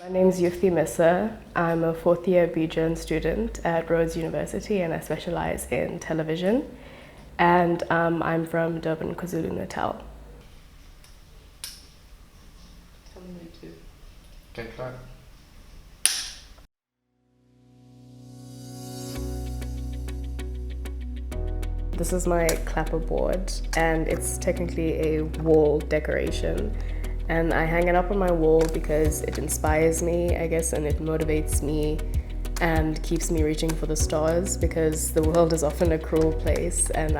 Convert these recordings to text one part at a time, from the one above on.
My name's Mnxuma. I'm a fourth year BJN student at Rhodes University and I specialize in television. And I'm from Durban, KwaZulu-Natal. Okay, clap. This is my clapperboard and it's technically a wall decoration. And I hang it up on my wall because it inspires me, I guess, and it motivates me and keeps me reaching for the stars because the world is often a cruel place and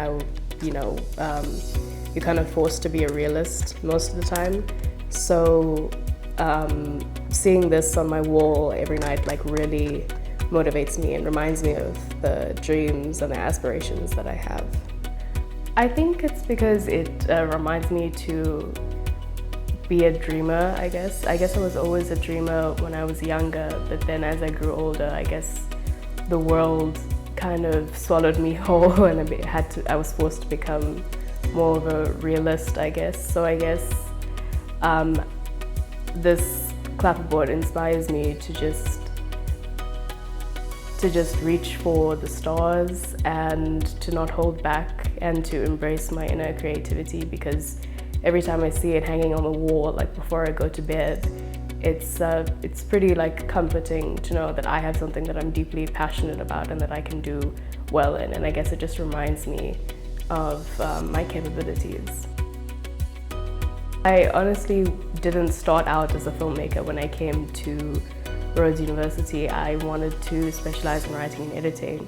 you're kind of forced to be a realist most of the time. So seeing this on my wall every night really motivates me and reminds me of the dreams and the aspirations that I have. I think it's because it reminds me to be a dreamer, I guess. I was always a dreamer when I was younger, but then as I grew older, I guess the world kind of swallowed me whole and I was forced to become more of a realist, I guess. So I guess this clapperboard inspires me to just reach for the stars and to not hold back and to embrace my inner creativity, because every time I see it hanging on the wall, before I go to bed, it's pretty comforting to know that I have something that I'm deeply passionate about and that I can do well in. And I guess it just reminds me of my capabilities. I honestly didn't start out as a filmmaker. When I came to Rhodes University, I wanted to specialize in writing and editing,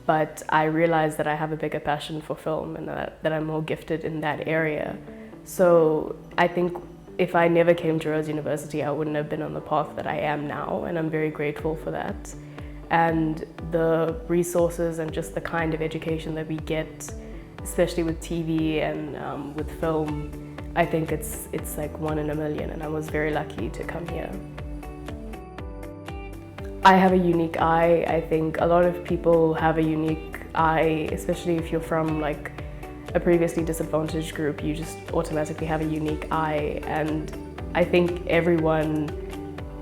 but I realized that I have a bigger passion for film and that I'm more gifted in that area. So I think if I never came to Rhodes University, I wouldn't have been on the path that I am now, and I'm very grateful for that. And the resources and just the kind of education that we get, especially with TV and with film, I think it's like one in a million, and I was very lucky to come here. I have a unique eye. I think a lot of people have a unique eye, especially if you're from a previously disadvantaged group. You just automatically have a unique eye, and I think everyone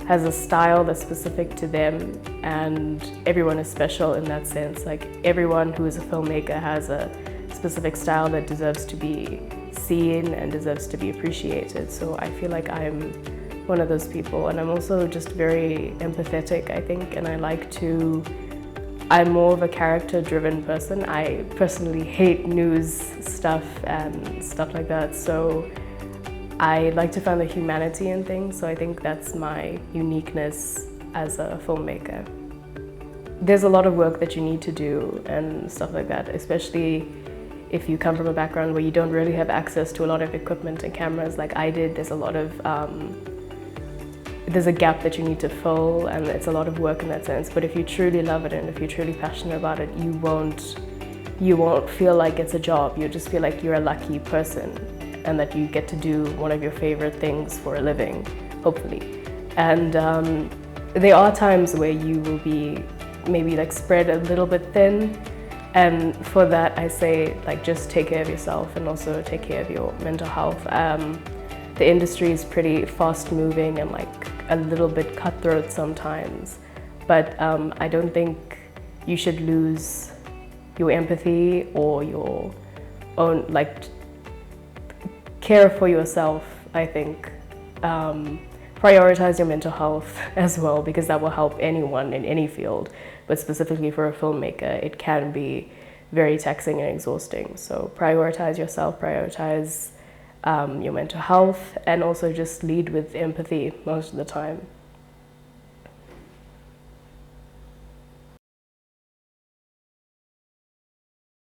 has a style that's specific to them, and everyone is special in that sense. Everyone who is a filmmaker has a specific style that deserves to be seen and deserves to be appreciated. So I feel like I'm one of those people, and I'm also just very empathetic, I think, and I'm more of a character-driven person. I personally hate news stuff and stuff like that, so I like to find the humanity in things, so I think that's my uniqueness as a filmmaker. There's a lot of work that you need to do and stuff like that, especially if you come from a background where you don't really have access to a lot of equipment and cameras like I did. There's a gap that you need to fill, and it's a lot of work in that sense. But if you truly love it and if you're truly passionate about it, you won't feel like it's a job. You'll just feel like you're a lucky person and that you get to do one of your favorite things for a living, hopefully. And there are times where you will be maybe spread a little bit thin, and for that I say just take care of yourself and also take care of your mental health. The industry is pretty fast moving and a little bit cutthroat sometimes, but I don't think you should lose your empathy or your own care for yourself. I think prioritize your mental health as well, because that will help anyone in any field, but specifically for a filmmaker it can be very taxing and exhausting. So prioritize yourself, prioritize your mental health, and also just lead with empathy most of the time.